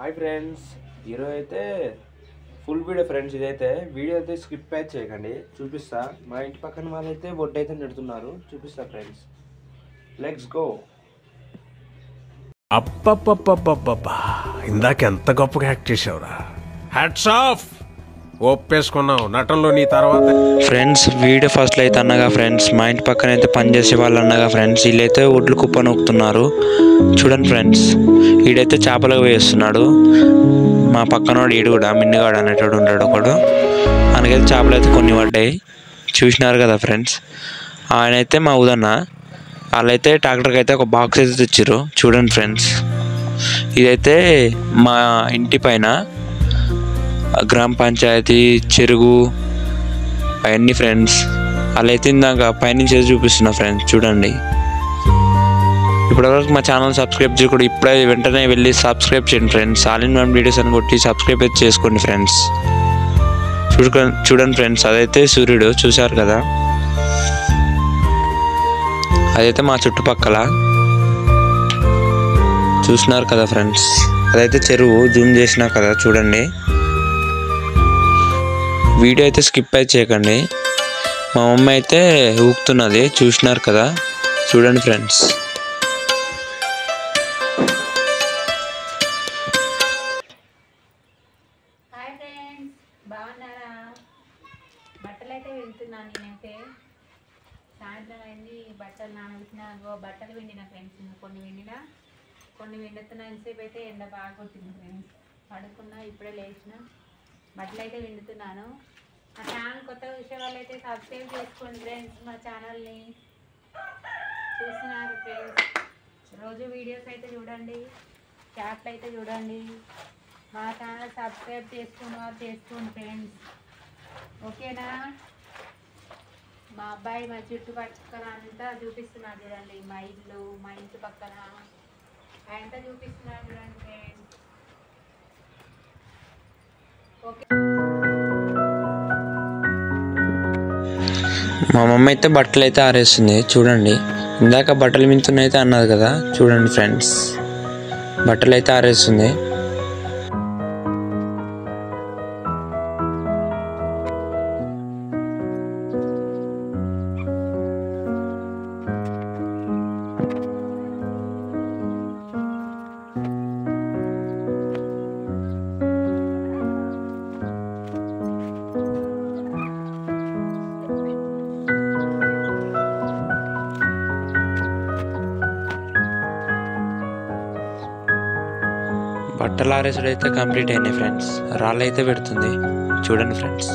Hi friends, ఈరోజు అయితే full video friends. ఇదైతే వీడియో అయితే స్కిప్ అయితే చేయకండి, చూపిస్తా. మా ఇంటి పక్కన వాళ్ళైతే బొడ్డు అయితే నెడుతున్నారు, చూపిస్తా ఫ్రెండ్స్. Let's go. అప్పప్పప్పప్పప్పా, ఇందాక ఎంత గొప్పగా యాక్ట్ చేసావురా. Hats off. ఒప్పేసుకున్నావు నటనలో నీ తర్వాత. ఫ్రెండ్స్ వీడియో ఫస్ట్లో అయితే అన్నగా ఫ్రెండ్స్, మా ఇంటి పక్కన అయితే పనిచేసే వాళ్ళు అన్నగా ఫ్రెండ్స్, వీళ్ళైతే ఒడ్లు కుప్ప నొక్కుతున్నారు. చూడండి ఫ్రెండ్స్, వీడైతే చేపలకు వేస్తున్నాడు. మా పక్కనోడు ఈడు కూడా మిన్నుగాడు అనేటోడు ఉంటాడు ఒకడు. మనకైతే చేపలు అయితే కొన్ని పడ్డాయి, చూసినారు కదా ఫ్రెండ్స్. ఆయన అయితే మా ఊదన్న, వాళ్ళైతే ట్రాక్టర్కి అయితే ఒక బాక్స్ అయితే తెచ్చారు. చూడండి ఫ్రెండ్స్, ఇదైతే మా ఇంటి పైన గ్రామ పంచాయతీ చెరువు అవన్నీ ఫ్రెండ్స్. అలా అయితే ఇందాక పైనుంచి చూపిస్తున్నా ఫ్రెండ్స్, చూడండి. ఇప్పటివరకు మా ఛానల్ సబ్స్క్రైబ్ చేయకుండా ఇప్పుడే వెంటనే వెళ్ళి సబ్స్క్రైబ్ చేయండి friends. All in one videos అని కొట్టి సబ్స్క్రైబ్ అయితే చేసుకోండి ఫ్రెండ్స్. చూడండి ఫ్రెండ్స్, అదైతే సూర్యుడు చూశారు కదా, అదైతే మా చుట్టుపక్కల చూసినారు కదా ఫ్రెండ్స్. అదైతే చెరువు, జూమ్ చేసినా కదా చూడండి. వీడియో అయితే స్కిప్ అయితే చేయకండి. మా మమ్మీ అయితే ఊపుతున్నది, చూసినారు కదా, చూడండి ఫ్రెండ్స్. హాయ్ ఫ్రెండ్స్, బాగున్నారా? బట్టలు అయితే వెళ్తున్నాను నేనైతే. సాయంత్రం అయింది, బట్టలు నానబెట్టిన, బట్టలు విండిన ఫ్రెండ్స్. కొన్ని విండుతున్నా. ఎంతసేపు అయితే ఎండ బాగా కొట్టింది ఫ్రెండ్స్. పడుకున్నా, ఇప్పుడే లేచిన. బట్టలు అయితే విండుతున్నాను. మా ఛానల్ కొత్తగా చూసే వాళ్ళు అయితే సబ్స్క్రైబ్ చేసుకోండి ఫ్రెండ్స్. మా ఛానల్ని చూస్తున్నారు ఫ్రెండ్స్, రోజు వీడియోస్ అయితే చూడండి, క్యాప్లు అయితే చూడండి. మా ఛానల్ సబ్స్క్రైబ్ చేసుకోండి ఫ్రెండ్స్, ఓకేనా? మా అబ్బాయి మా చుట్టుపక్కల అంతా చూపిస్తున్నాడు చూడండి. మా ఇల్లు, మా ఇంటి పక్కన అంతా చూపిస్తున్నాడు చూడండి ఫ్రెండ్స్, ఓకే. మా మమ్మీ అయితే బట్టలు అయితే ఆరేస్తుంది, చూడండి. ఇందాక బట్టలు మించునైతే అన్నది కదా, చూడండి ఫ్రెండ్స్, బట్టలు అయితే ఆరేస్తుంది. బట్టలు ఆరేసుడు అయితే కంప్లీట్ అయినాయి ఫ్రెండ్స్. రాళ్ళు అయితే పెడుతుంది, చూడండి ఫ్రెండ్స్.